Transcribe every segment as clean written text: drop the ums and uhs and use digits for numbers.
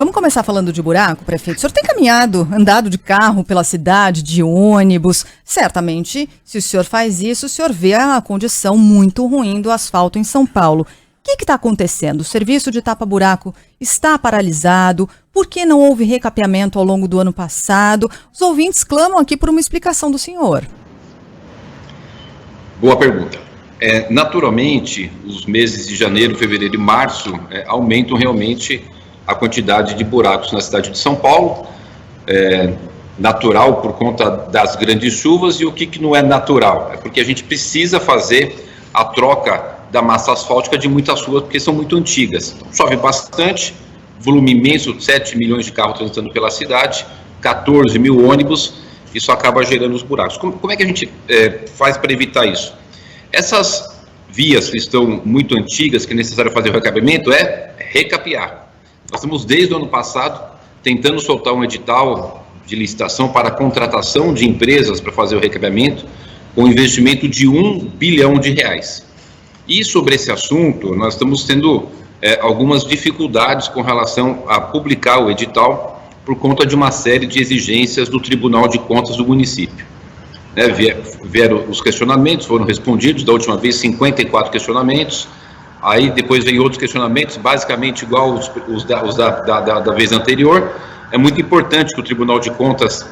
Vamos começar falando de buraco, prefeito. O senhor tem andado de carro pela cidade, de ônibus. Certamente, se o senhor faz isso, o senhor vê a condição muito ruim do asfalto em São Paulo. O que está acontecendo? O serviço de tapa-buraco está paralisado? Por que não houve recapeamento ao longo do ano passado? Os ouvintes clamam aqui por uma explicação do senhor. Boa pergunta. Naturalmente, os meses de janeiro, fevereiro e março aumentam realmente a quantidade de buracos na cidade de São Paulo. Natural por conta das grandes chuvas, e o que não é natural? É porque a gente precisa fazer a troca da massa asfáltica de muitas ruas, porque são muito antigas. Então, chove bastante, volume imenso, 7 milhões de carros transitando pela cidade, 14 mil ônibus, isso acaba gerando os buracos. Como é que a gente faz para evitar isso? Essas vias que estão muito antigas, que é necessário fazer o recapeamento, é recapear. Nós estamos desde o ano passado tentando soltar um edital de licitação para a contratação de empresas para fazer o recapeamento, com investimento de R$1 bilhão. E sobre esse assunto, nós estamos tendo algumas dificuldades com relação a publicar o edital por conta de uma série de exigências do Tribunal de Contas do município. Vieram os questionamentos, foram respondidos, da última vez 54 questionamentos, aí depois vem outros questionamentos, basicamente igual os da vez anterior. É muito importante que o Tribunal de Contas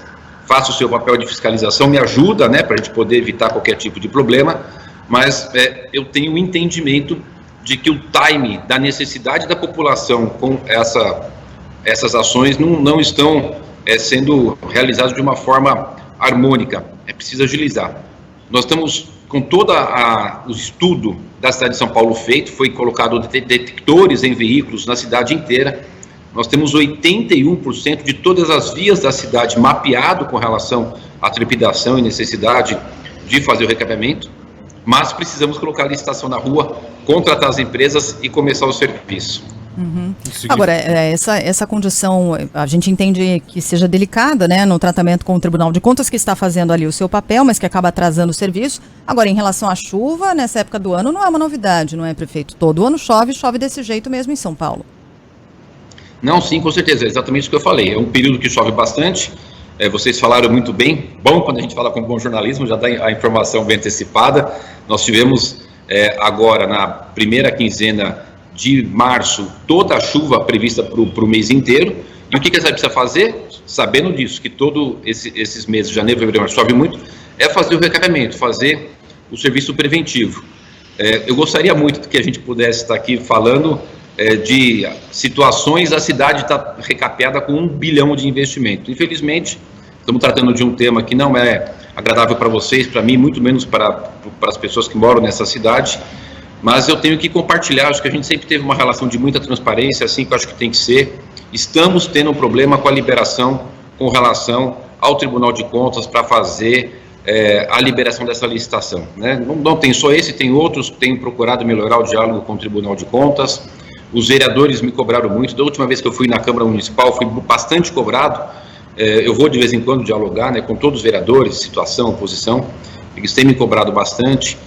faça o seu papel de fiscalização, me ajuda, para a gente poder evitar qualquer tipo de problema, mas eu tenho o entendimento de que o time da necessidade da população com essas ações não estão sendo realizadas de uma forma harmônica. É preciso agilizar. Nós estamos com todo o estudo da cidade de São Paulo feito, foi colocado detectores em veículos na cidade inteira. Nós temos 81% de todas as vias da cidade mapeado com relação à trepidação e necessidade de fazer o recapeamento, mas precisamos colocar a licitação na rua, contratar as empresas e começar o serviço. Uhum. Agora, essa condição, a gente entende que seja delicada, no tratamento com o Tribunal de Contas, que está fazendo ali o seu papel, mas que acaba atrasando o serviço. Agora, em relação à chuva, nessa época do ano, não é uma novidade, não é, prefeito? Todo ano chove desse jeito mesmo em São Paulo. Não, sim, com certeza, é exatamente isso que eu falei. É um período que chove bastante, vocês falaram muito bem. Bom, quando a gente fala com bom jornalismo, já dá a informação bem antecipada. Nós tivemos agora, na primeira quinzena de março, toda a chuva prevista para o mês inteiro. E o que a cidade precisa fazer? Sabendo disso, que todos esses meses, janeiro, fevereiro, março, chove muito, é fazer o recapeamento, fazer o serviço preventivo. Eu gostaria muito que a gente pudesse estar aqui falando de situações, a cidade está recapeada com R$1 bilhão de investimento. Infelizmente, estamos tratando de um tema que não é agradável para vocês, para mim, muito menos para as pessoas que moram nessa cidade, mas eu tenho que compartilhar. Acho que a gente sempre teve uma relação de muita transparência, assim que eu acho que tem que ser. Estamos tendo um problema com a liberação com relação ao Tribunal de Contas para fazer a liberação dessa licitação. Não tem só esse, tem outros, tenho procurado melhorar o diálogo com o Tribunal de Contas. Os vereadores me cobraram muito. Da última vez que eu fui na Câmara Municipal, fui bastante cobrado. Eu vou de vez em quando dialogar com todos os vereadores, situação, oposição. Eles têm me cobrado bastante.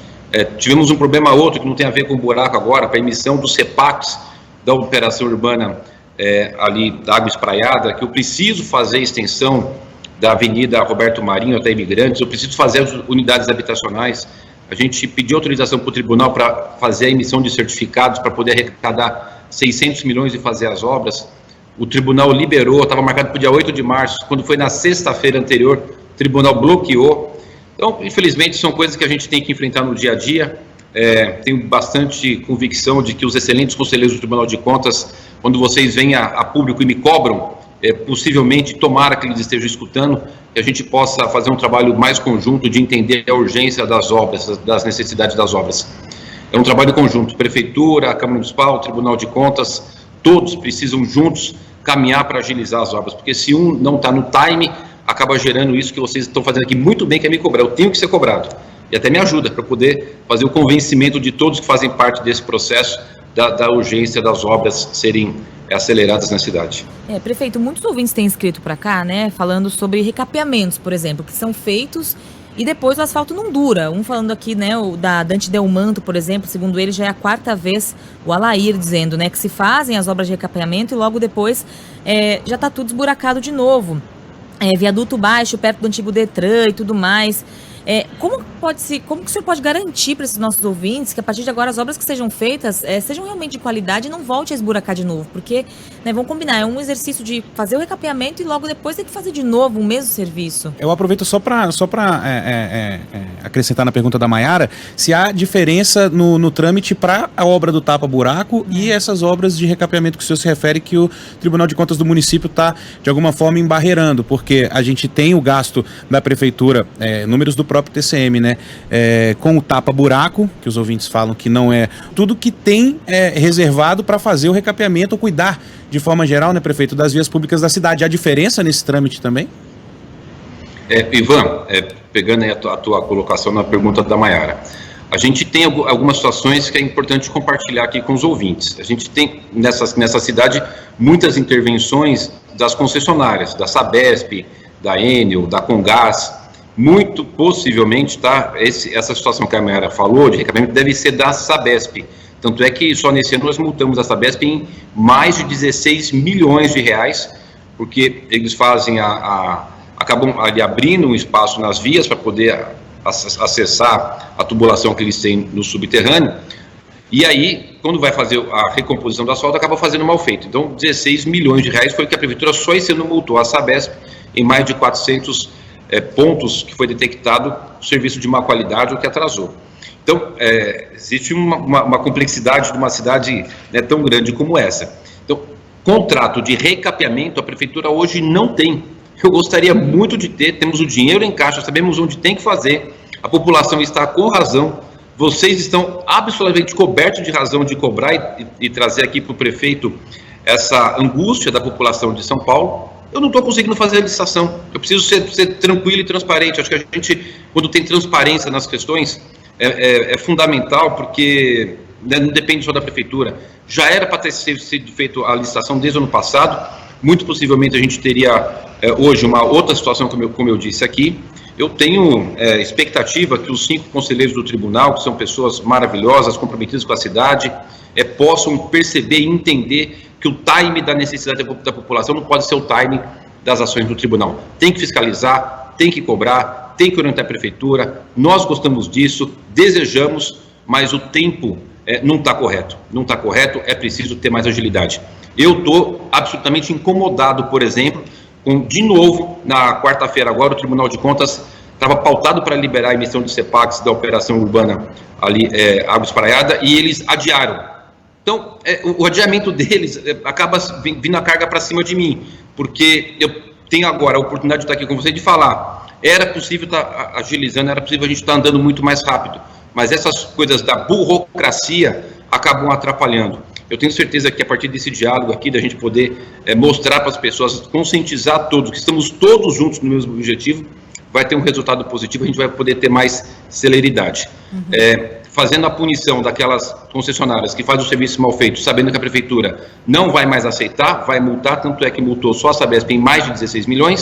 Tivemos um problema outro que não tem a ver com o buraco agora, para a emissão dos CEPACs da operação urbana ali da Água Espraiada, que eu preciso fazer a extensão da Avenida Roberto Marinho até Imigrantes, eu preciso fazer as unidades habitacionais. A gente pediu autorização para o tribunal para fazer a emissão de certificados para poder arrecadar 600 milhões e fazer as obras. O tribunal liberou, estava marcado para o dia 8 de março, quando foi na sexta-feira anterior, o tribunal bloqueou. Então, infelizmente, são coisas que a gente tem que enfrentar no dia a dia. Tenho bastante convicção de que os excelentes conselheiros do Tribunal de Contas, quando vocês vêm a público e me cobram, possivelmente, tomara que eles estejam escutando, que a gente possa fazer um trabalho mais conjunto de entender a urgência das obras, das necessidades das obras. É um trabalho conjunto, Prefeitura, a Câmara Municipal, o Tribunal de Contas, todos precisam juntos caminhar para agilizar as obras, porque se um não está no time, acaba gerando isso que vocês estão fazendo aqui muito bem, que é me cobrar. Eu tenho que ser cobrado. E até me ajuda para poder fazer o convencimento de todos que fazem parte desse processo da urgência das obras serem aceleradas na cidade. Prefeito, muitos ouvintes têm escrito para cá, falando sobre recapeamentos, por exemplo, que são feitos e depois o asfalto não dura. Um falando aqui, né, o da Dante Delmanto, por exemplo, segundo ele, já é a 4ª vez, o Alair dizendo, né, que se fazem as obras de recapeamento e logo depois já está tudo esburacado de novo. Viaduto baixo, perto do antigo Detran e tudo mais. Como que o senhor pode garantir para esses nossos ouvintes que a partir de agora as obras que sejam feitas sejam realmente de qualidade e não volte a esburacar de novo? Porque, né, vamos combinar, é um exercício de fazer o recapeamento e logo depois tem que fazer de novo o mesmo serviço. Eu aproveito só para acrescentar na pergunta da Maiara, se há diferença no trâmite para a obra do tapa-buraco e essas obras de recapeamento que o senhor se refere que o Tribunal de Contas do município está, de alguma forma, embarreirando, porque a gente tem o gasto da prefeitura, números do próprio TCM, né? Com o tapa-buraco, que os ouvintes falam que não é tudo que tem reservado para fazer o recapeamento ou cuidar, de forma geral, né, prefeito, das vias públicas da cidade. Há diferença nesse trâmite também? Ivan, pegando aí a tua colocação na pergunta da Maiara, a gente tem algumas situações que é importante compartilhar aqui com os ouvintes. A gente tem nessa cidade muitas intervenções das concessionárias, da Sabesp, da Enel, da Comgás. Muito possivelmente, tá, essa situação que a Maiara falou, de recapeamento, deve ser da Sabesp. Tanto é que só nesse ano nós multamos a Sabesp em mais de 16 milhões de reais, porque eles fazem acabam ali abrindo um espaço nas vias para poder acessar a tubulação que eles têm no subterrâneo, e aí, quando vai fazer a recomposição do asfalto, acaba fazendo mal feito. Então, 16 milhões de reais foi o que a prefeitura só esse ano multou a Sabesp em mais de 400 pontos que foi detectado o serviço de má qualidade, o que atrasou. Então, existe uma complexidade de uma cidade, né, tão grande como essa. Então, contrato de recapeamento a prefeitura hoje não tem. Eu gostaria muito de ter, temos o dinheiro em caixa, sabemos onde tem que fazer, a população está com razão, vocês estão absolutamente cobertos de razão de cobrar e trazer aqui para o prefeito essa angústia da população de São Paulo. Eu não estou conseguindo fazer a licitação, eu preciso ser tranquilo e transparente. Acho que a gente, quando tem transparência nas questões, é fundamental, porque, né, não depende só da prefeitura. Já era para ter sido feita a licitação desde o ano passado, muito possivelmente a gente teria hoje uma outra situação, como eu disse aqui. Eu tenho expectativa que os 5 conselheiros do tribunal, que são pessoas maravilhosas, comprometidas com a cidade, possam perceber e entender que o time da necessidade da população não pode ser o time das ações do tribunal. Tem que fiscalizar, tem que cobrar, tem que orientar a prefeitura. Nós gostamos disso, desejamos, mas o tempo não está correto. Não está correto, é preciso ter mais agilidade. Eu estou absolutamente incomodado, por exemplo, de novo, na quarta-feira agora, o Tribunal de Contas estava pautado para liberar a emissão de CEPAX da operação urbana ali, Água Espraiada, e eles adiaram. Então, o adiamento deles acaba vindo a carga para cima de mim, porque eu tenho agora a oportunidade de estar aqui com você e de falar, era possível estar agilizando, era possível a gente estar andando muito mais rápido, mas essas coisas da burocracia acabam atrapalhando. Eu tenho certeza que a partir desse diálogo aqui, da gente poder mostrar para as pessoas, conscientizar todos, que estamos todos juntos no mesmo objetivo, vai ter um resultado positivo, a gente vai poder ter mais celeridade. Fazendo a punição daquelas concessionárias que fazem o serviço mal feito, sabendo que a prefeitura não vai mais aceitar, vai multar, tanto é que multou só a Sabesp em mais de 16 milhões,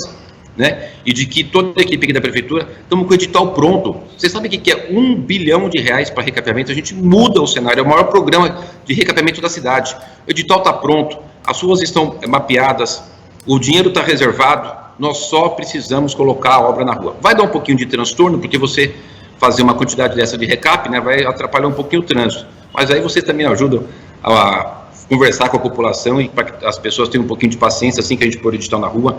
né? E de que toda a equipe aqui da prefeitura, estamos com o edital pronto. Vocês sabem o que é R$1 bilhão para recapeamento? A gente muda o cenário, é o maior programa de recapeamento da cidade. O edital está pronto, as ruas estão mapeadas, o dinheiro está reservado, nós só precisamos colocar a obra na rua. Vai dar um pouquinho de transtorno, porque você fazer uma quantidade dessa de recap, né, vai atrapalhar um pouquinho o trânsito. Mas aí você também ajuda a conversar com a população e para que as pessoas tenham um pouquinho de paciência assim que a gente pôr edital na rua,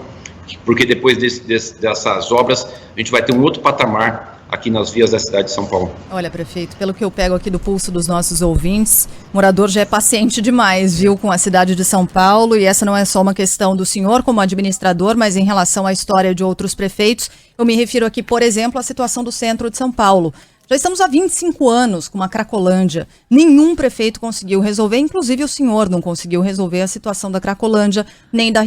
porque depois dessas obras a gente vai ter um outro patamar aqui nas vias da cidade de São Paulo. Olha, prefeito, pelo que eu pego aqui do pulso dos nossos ouvintes, o morador já é paciente demais, viu, com a cidade de São Paulo, e essa não é só uma questão do senhor como administrador, mas em relação à história de outros prefeitos. Eu me refiro aqui, por exemplo, à situação do centro de São Paulo. Já estamos há 25 anos com uma Cracolândia. Nenhum prefeito conseguiu resolver, inclusive o senhor não conseguiu resolver a situação da Cracolândia, nem da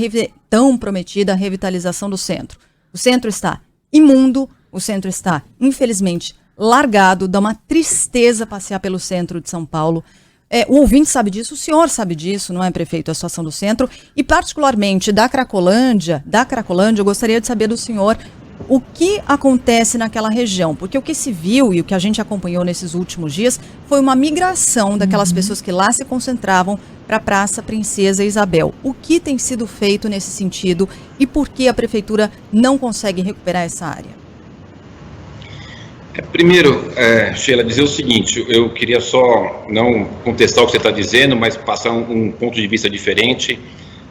tão prometida revitalização do centro. O centro está imundo, o centro está, infelizmente, largado, dá uma tristeza passear pelo centro de São Paulo. O ouvinte sabe disso, o senhor sabe disso, não é, prefeito, a situação do centro. E particularmente da Cracolândia, eu gostaria de saber do senhor O que acontece naquela região? Porque o que se viu e o que a gente acompanhou nesses últimos dias foi uma migração daquelas pessoas que lá se concentravam para a Praça Princesa Isabel. O que tem sido feito nesse sentido e por que a prefeitura não consegue recuperar essa área? Primeiro, Sheila, dizer o seguinte, eu queria só não contestar o que você está dizendo, mas passar um ponto de vista diferente.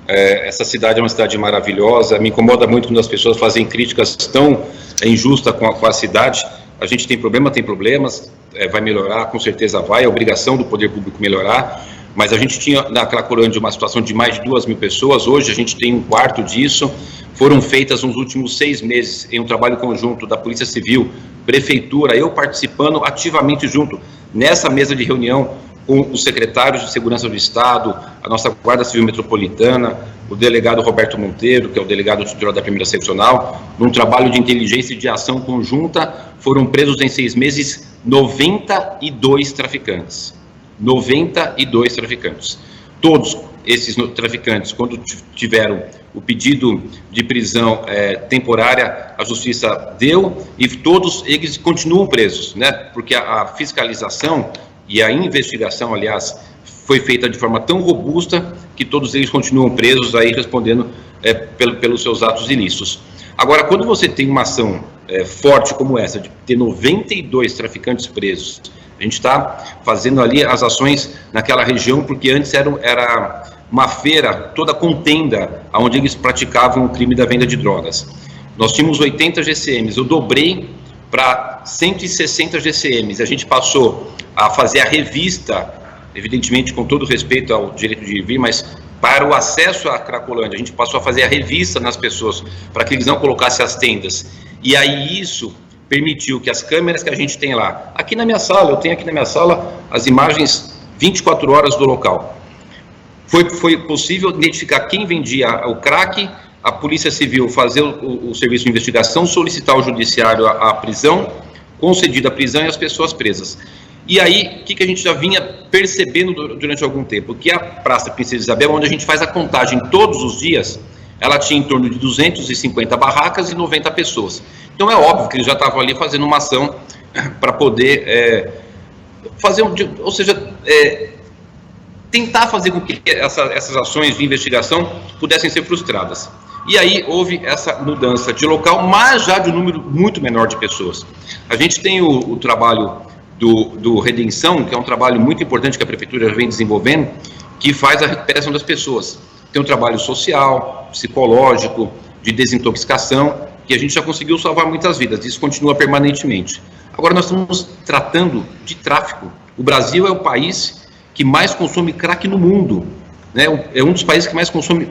Essa cidade é uma cidade maravilhosa, me incomoda muito quando as pessoas fazem críticas tão injustas com a cidade. A gente tem problemas, vai melhorar, com certeza vai, é obrigação do poder público melhorar, mas a gente tinha na Cracolândia uma situação de mais de 2.000 pessoas, hoje a gente tem 1/4 disso. Foram feitas nos últimos 6 meses em um trabalho conjunto da Polícia Civil, Prefeitura, eu participando ativamente junto nessa mesa de reunião com os secretários de Segurança do Estado, a nossa Guarda Civil Metropolitana, o delegado Roberto Monteiro, que é o delegado titular da primeira seccional, num trabalho de inteligência e de ação conjunta, foram presos em 6 meses 92 traficantes. 92 traficantes. Todos esses traficantes, quando tiveram o pedido de prisão temporária, a justiça deu, e todos eles continuam presos, né? Porque a fiscalização e a investigação, aliás, foi feita de forma tão robusta que todos eles continuam presos aí respondendo pelos seus atos ilícitos. Agora, quando você tem uma ação forte como essa, de ter 92 traficantes presos, a gente está fazendo ali as ações naquela região, porque antes era uma feira toda contenda, onde eles praticavam o crime da venda de drogas. Nós tínhamos 80 GCMs, eu dobrei para 160 GCMs, a gente passou a fazer a revista, evidentemente com todo respeito ao direito de vir, mas para o acesso à Cracolândia, a gente passou a fazer a revista nas pessoas, para que eles não colocassem as tendas, e aí isso permitiu que as câmeras que a gente tem lá, aqui na minha sala, eu tenho aqui na minha sala as imagens 24 horas do local. Foi possível identificar quem vendia o crack, a Polícia Civil fazer o serviço de investigação, solicitar ao Judiciário a prisão, concedida a prisão e as pessoas presas. E aí, o que a gente já vinha percebendo durante algum tempo? Que a Praça Princesa Isabel, onde a gente faz a contagem todos os dias, ela tinha em torno de 250 barracas e 90 pessoas. Então é óbvio que eles já estavam ali fazendo uma ação para poder fazer, ou seja, tentar fazer com que essas ações de investigação pudessem ser frustradas. E aí houve essa mudança de local, mas já de um número muito menor de pessoas. A gente tem o trabalho do Redenção, que é um trabalho muito importante que a Prefeitura vem desenvolvendo, que faz a recuperação das pessoas. Tem um trabalho social, psicológico, de desintoxicação, que a gente já conseguiu salvar muitas vidas, isso continua permanentemente. Agora nós estamos tratando de tráfico. O Brasil é o país que mais consome crack no mundo, né? É um dos países que mais consome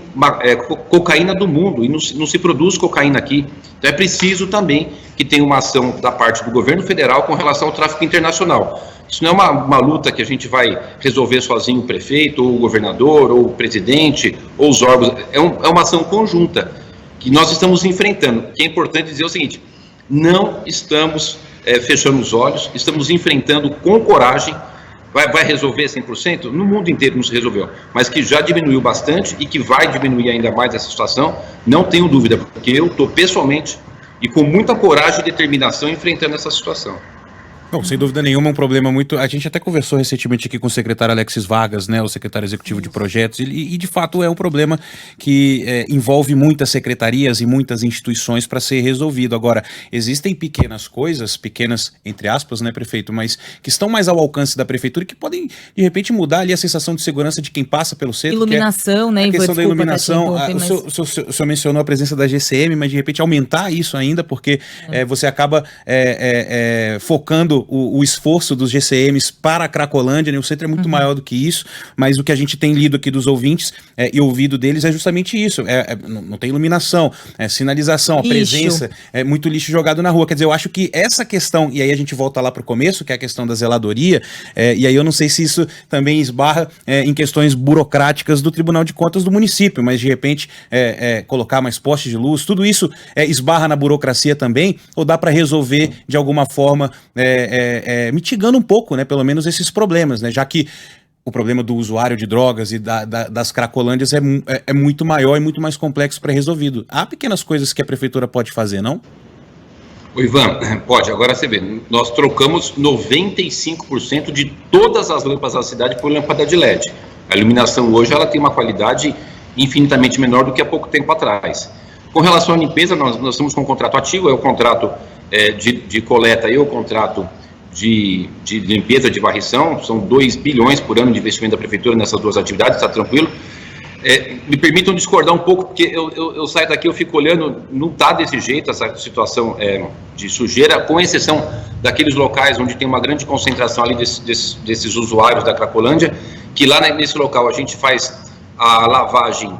cocaína do mundo, e não se produz cocaína aqui. Então é preciso também que tenha uma ação da parte do governo federal com relação ao tráfico internacional. Isso não é uma luta que a gente vai resolver sozinho, o prefeito, ou o governador, ou o presidente, ou os órgãos. É uma ação conjunta que nós estamos enfrentando. Que é importante dizer o seguinte: não estamos fechando os olhos, estamos enfrentando com coragem. Vai resolver 100%? No mundo inteiro não se resolveu, mas que já diminuiu bastante e que vai diminuir ainda mais essa situação, não tenho dúvida, porque eu estou pessoalmente e com muita coragem e determinação enfrentando essa situação. Não, sem dúvida nenhuma, é um problema muito... A gente até conversou recentemente aqui com o secretário Alexis Vargas, né, o secretário executivo de projetos, e de fato é um problema que envolve muitas secretarias e muitas instituições para ser resolvido. Agora, existem pequenas coisas, pequenas entre aspas, né, prefeito, mas que estão mais ao alcance da prefeitura e que podem, de repente, mudar ali a sensação de segurança de quem passa pelo centro. Iluminação, né? A questão da iluminação, o senhor mencionou a presença da GCM, mas de repente aumentar isso ainda, porque você acaba focando o esforço dos GCMs para a Cracolândia, né? O centro é muito maior do que isso, mas o que a gente tem lido aqui dos ouvintes e ouvido deles é justamente isso, não tem iluminação, sinalização, a presença, muito lixo jogado na rua. Quer dizer, eu acho que essa questão, e aí a gente volta lá para o começo, que é a questão da zeladoria, e aí eu não sei se isso também esbarra em questões burocráticas do Tribunal de Contas do município, mas de repente colocar mais postes de luz, tudo isso esbarra na burocracia também, ou dá para resolver de alguma forma mitigando um pouco, né, pelo menos esses problemas, né, já que o problema do usuário de drogas e das cracolândias é muito maior e muito mais complexo para resolvido. Há pequenas coisas que a prefeitura pode fazer, não? O Ivan, pode, agora você vê, nós trocamos 95% de todas as lâmpadas da cidade por lâmpada de LED. A iluminação hoje ela tem uma qualidade infinitamente menor do que há pouco tempo atrás. Com relação à limpeza, nós estamos com um contrato ativo, é o contrato de coleta e o contrato de limpeza, de varrição, são 2 bilhões por ano de investimento da Prefeitura nessas duas atividades, está tranquilo. Me permitam discordar um pouco, porque eu saio daqui, eu fico olhando, não está desse jeito essa situação de sujeira, com exceção daqueles locais onde tem uma grande concentração ali desses usuários da Cracolândia, que lá nesse local a gente faz a lavagem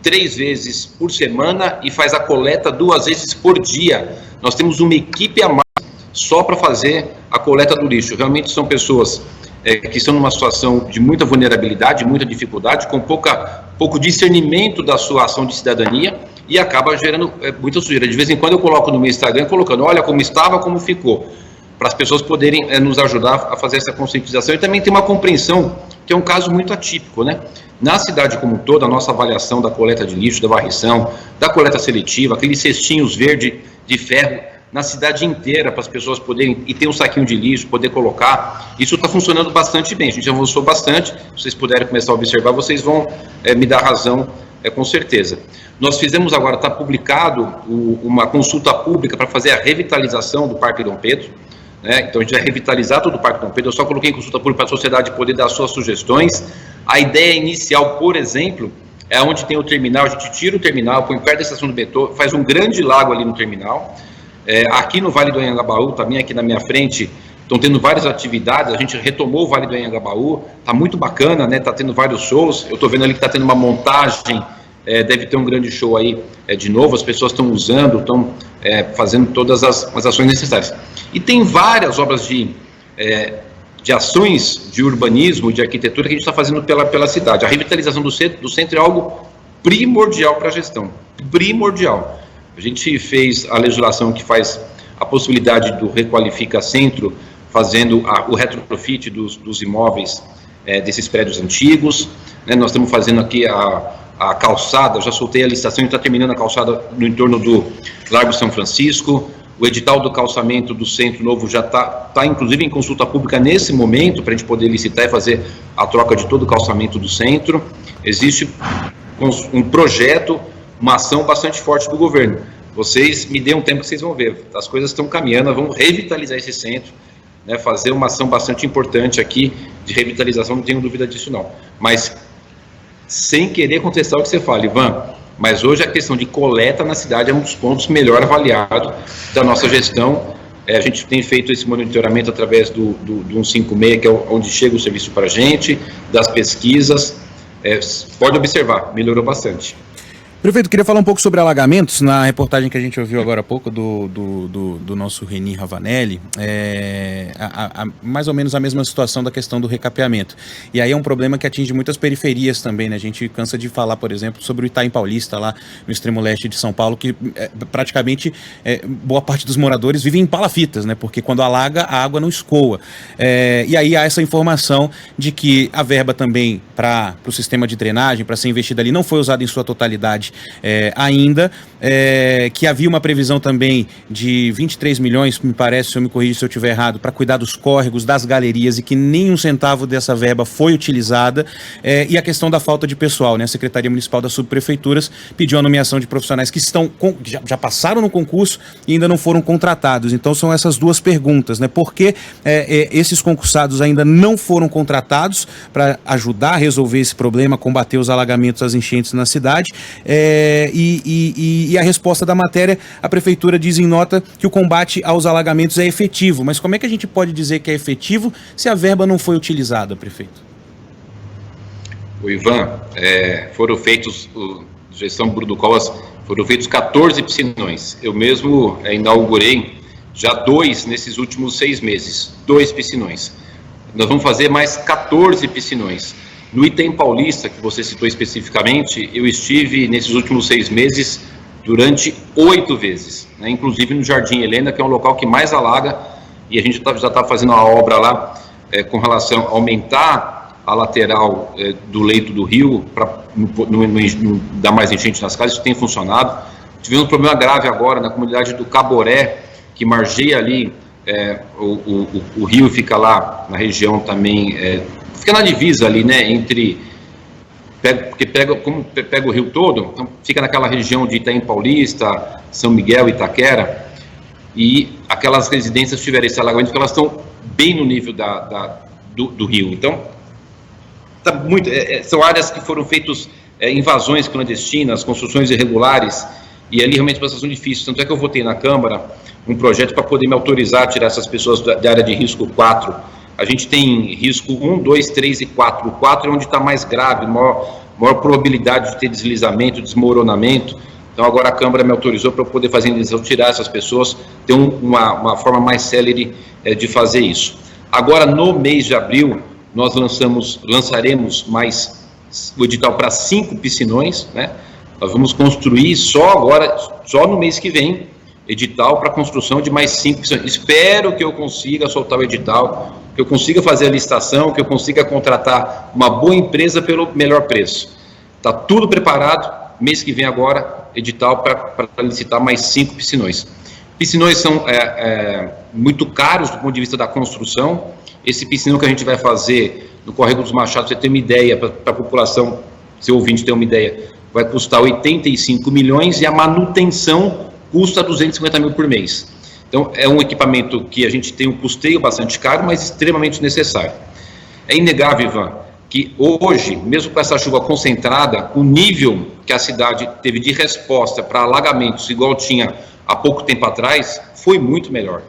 3 vezes por semana e faz a coleta 2 vezes por dia. Nós temos uma equipe a mais só para fazer a coleta do lixo. Realmente são pessoas que estão numa situação de muita vulnerabilidade, muita dificuldade, com pouco discernimento da sua ação de cidadania e acaba gerando muita sujeira. De vez em quando eu coloco no meu Instagram, colocando, olha como estava, como ficou, para as pessoas poderem nos ajudar a fazer essa conscientização e também ter uma compreensão, que é um caso muito atípico, né? Na cidade como um todo, a nossa avaliação da coleta de lixo, da varrição, da coleta seletiva, aqueles cestinhos verdes de ferro, na cidade inteira, para as pessoas poderem, e ter um saquinho de lixo, poder colocar, isso está funcionando bastante bem, a gente avançou bastante, se vocês puderem começar a observar, vocês vão me dar razão, com certeza. Nós fizemos agora, está publicado uma consulta pública para fazer a revitalização do Parque Dom Pedro, né? Então a gente vai revitalizar todo o Parque Dom Pedro, eu só coloquei em consulta pública para a sociedade poder dar suas sugestões. A ideia inicial, por exemplo, é onde tem o terminal, a gente tira o terminal, põe perto da estação do metrô, faz um grande lago ali no terminal. Aqui no Vale do Anhangabaú, também aqui na minha frente, estão tendo várias atividades, a gente retomou o Vale do Anhangabaú, está muito bacana, né? Está tendo vários shows, eu estou vendo ali que está tendo uma montagem, deve ter um grande show aí de novo, as pessoas estão usando, estão fazendo todas as ações necessárias. E tem várias obras de ações de urbanismo, de arquitetura que a gente está fazendo pela cidade. A revitalização do centro é algo primordial para a gestão, primordial. A gente fez a legislação que faz a possibilidade do Requalifica Centro, fazendo o retrofit dos imóveis desses prédios antigos, né? Nós estamos fazendo aqui a calçada, já soltei a licitação e está terminando a calçada no entorno do Largo São Francisco. O edital do calçamento do Centro Novo já está inclusive em consulta pública nesse momento, para a gente poder licitar e fazer a troca de todo o calçamento do centro. Existe um projeto, uma ação bastante forte do governo. Vocês me dêem um tempo que vocês vão ver, as coisas estão caminhando, vamos revitalizar esse centro, né, fazer uma ação bastante importante aqui de revitalização, não tenho dúvida disso não. Mas, sem querer contestar o que você fala, Ivan, mas hoje a questão de coleta na cidade é um dos pontos melhor avaliados da nossa gestão. A gente tem feito esse monitoramento através do 156, que é onde chega o serviço para a gente, das pesquisas. Pode observar, melhorou bastante. Prefeito, queria falar um pouco sobre alagamentos. Na reportagem que a gente ouviu agora há pouco do nosso Reni Ravanelli, mais ou menos a mesma situação da questão do recapeamento. E aí é um problema que atinge muitas periferias também, né? A gente cansa de falar, por exemplo, sobre o Itaim Paulista, lá no extremo leste de São Paulo, que praticamente boa parte dos moradores vivem em palafitas, né? Porque quando alaga, a água não escoa. E aí há essa informação de que a verba também para o sistema de drenagem, para ser investida ali, não foi usada em sua totalidade ainda, que havia uma previsão também de 23 milhões, me parece, se eu me corrigir se eu estiver errado, para cuidar dos córregos, das galerias, e que nem um centavo dessa verba foi utilizada, e a questão da falta de pessoal, né? A Secretaria Municipal das Subprefeituras pediu a nomeação de profissionais que já passaram no concurso e ainda não foram contratados. Então são essas duas perguntas, né? Por que esses concursados ainda não foram contratados para ajudar a resolver esse problema, combater os alagamentos, as enchentes na cidade? E a resposta da matéria, a Prefeitura diz em nota que o combate aos alagamentos é efetivo. Mas como é que a gente pode dizer que é efetivo se a verba não foi utilizada, prefeito? O Ivan, foram feitos, gestão Bruno Covas, foram feitos 14 piscinões. Eu mesmo inaugurei já 2 nesses últimos 6 meses, 2 piscinões. Nós vamos fazer mais 14 piscinões. No Itaim Paulista, que você citou especificamente, eu estive nesses últimos 6 meses durante 8 vezes, né? Inclusive no Jardim Helena, que é um local que mais alaga, e a gente já está fazendo uma obra lá com relação a aumentar a lateral do leito do rio, para não dar mais enchente nas casas. Isso tem funcionado. Tivemos um problema grave agora na comunidade do Caboré, que margeia ali o rio, fica lá na região também, fica na divisa ali, né, entre, porque pega o rio todo, então fica naquela região de Itaim Paulista, São Miguel, Itaquera, e aquelas residências tiveram esse alagamento porque elas estão bem no nível do rio. Então, tá muito, são áreas que foram feitas invasões clandestinas, construções irregulares, e ali realmente é uma situação difícil. Tanto é que eu votei na Câmara um projeto para poder me autorizar a tirar essas pessoas da área de risco 4. A gente tem risco 1, 2, 3 e 4. O 4 é onde está mais grave, maior probabilidade de ter deslizamento, desmoronamento. Então agora a Câmara me autorizou para eu poder fazer a indenização, tirar essas pessoas, ter uma forma mais célere de fazer isso. Agora, no mês de abril, nós lançaremos mais o edital para 5 piscinões, né? Nós vamos construir só no mês que vem, edital para construção de mais 5 piscinões. Espero que eu consiga soltar o edital, que eu consiga fazer a licitação, que eu consiga contratar uma boa empresa pelo melhor preço. Está tudo preparado, mês que vem agora, edital para licitar mais 5 piscinões. Piscinões são muito caros do ponto de vista da construção. Esse piscinão que a gente vai fazer no Córrego dos Machados, você tem uma ideia, para a população, seu ouvinte ter uma ideia, vai custar 85 milhões e a manutenção custa 250 mil por mês. Então, é um equipamento que a gente tem um custeio bastante caro, mas extremamente necessário. É inegável, Ivan, que hoje, mesmo com essa chuva concentrada, o nível que a cidade teve de resposta para alagamentos, igual tinha há pouco tempo atrás, foi muito melhor.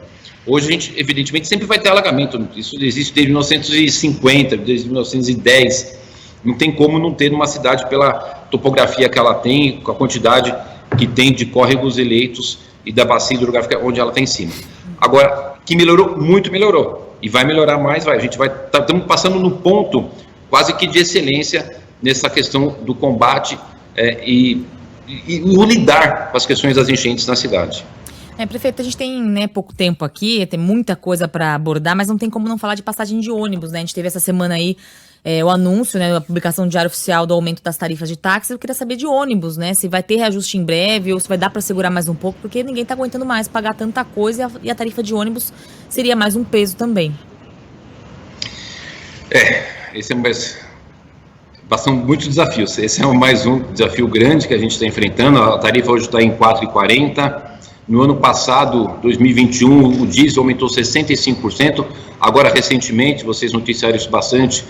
Hoje a gente, evidentemente, sempre vai ter alagamento, isso existe desde 1950, desde 1910, não tem como não ter numa cidade pela topografia que ela tem, com a quantidade que tem de córregos eleitos e da bacia hidrográfica onde ela está em cima. Agora, que melhorou, muito melhorou, e vai melhorar mais, a gente estamos passando no ponto quase que de excelência nessa questão do combate e o lidar com as questões das enchentes na cidade. Prefeito, a gente tem pouco tempo aqui, tem muita coisa para abordar, mas não tem como não falar de passagem de ônibus, né? A gente teve essa semana aí o anúncio, né, a publicação do Diário Oficial do aumento das tarifas de táxi. Eu queria saber de ônibus, né? Se vai ter reajuste em breve ou se vai dar para segurar mais um pouco, porque ninguém está aguentando mais pagar tanta coisa e a tarifa de ônibus seria mais um peso também. Esse são muitos desafios. Esse é mais um desafio grande que a gente está enfrentando. A tarifa hoje está em R$ 4,40. No ano passado, 2021, o diesel aumentou 65%. Agora, recentemente, vocês noticiaram isso bastante,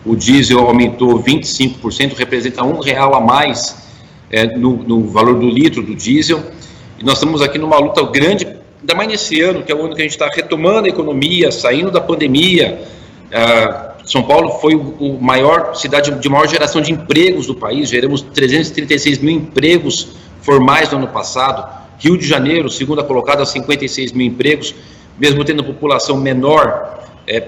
o diesel aumentou 25%, representa R$1 a mais no valor do litro do diesel. E nós estamos aqui numa luta grande, ainda mais nesse ano, que é o ano que a gente está retomando a economia, saindo da pandemia. São Paulo foi a maior cidade de maior geração de empregos do país, geramos 336 mil empregos formais no ano passado. Rio de Janeiro, segunda colocada, 56 mil empregos, mesmo tendo população menor,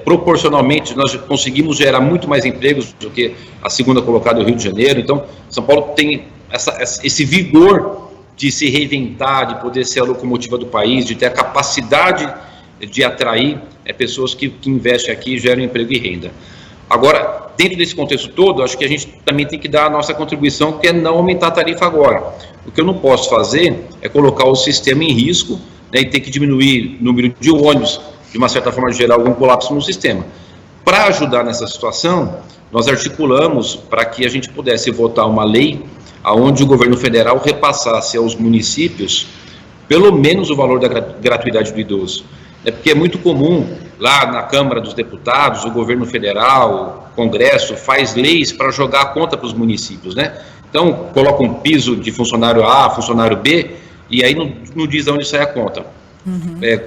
proporcionalmente nós conseguimos gerar muito mais empregos do que a segunda colocada, o Rio de Janeiro. Então, São Paulo tem esse vigor de se reinventar, de poder ser a locomotiva do país, de ter a capacidade de atrair pessoas que investem aqui e geram emprego e renda. Agora, dentro desse contexto todo, acho que a gente também tem que dar a nossa contribuição, que é não aumentar a tarifa agora. O que eu não posso fazer é colocar o sistema em risco, né, e ter que diminuir o número de ônibus, de uma certa forma gerar algum colapso no sistema. Para ajudar nessa situação, nós articulamos para que a gente pudesse votar uma lei onde o governo federal repassasse aos municípios pelo menos o valor da gratuidade do idoso. Porque é muito comum, lá na Câmara dos Deputados, o governo federal, o Congresso, faz leis para jogar a conta para os municípios, né? Então, coloca um piso de funcionário A, funcionário B, e aí não diz onde sai a conta.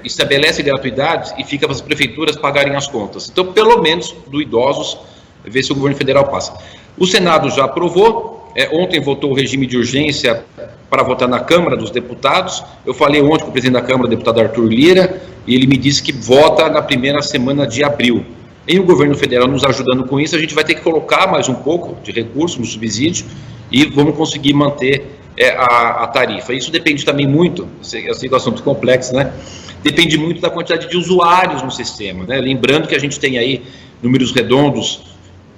Estabelece gratuidades e fica para as prefeituras pagarem as contas. Então, pelo menos, do idosos, ver se o governo federal passa. O Senado já aprovou, ontem votou o regime de urgência para votar na Câmara dos Deputados. Eu falei ontem com o presidente da Câmara, o deputado Arthur Lira, e ele me disse que vota na primeira semana de abril. E o governo federal nos ajudando com isso, a gente vai ter que colocar mais um pouco de recurso no subsídio e vamos conseguir manter a tarifa. Isso depende também muito, eu sei que é um assunto complexo, né? Depende muito da quantidade de usuários no sistema, né? Lembrando que a gente tem aí números redondos,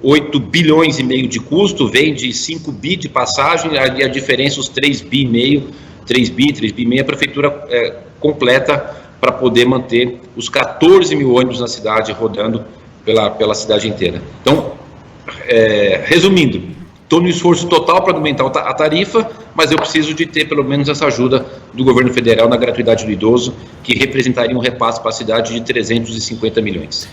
8 bilhões e meio de custo, vem de 5 bi de passagem, e a diferença, os 3 bi e meio, a prefeitura completa para poder manter os 14 mil ônibus na cidade rodando pela cidade inteira. Então, resumindo, estou no esforço total para aumentar a tarifa, mas eu preciso de ter pelo menos essa ajuda do governo federal na gratuidade do idoso, que representaria um repasse para a cidade de 350 milhões.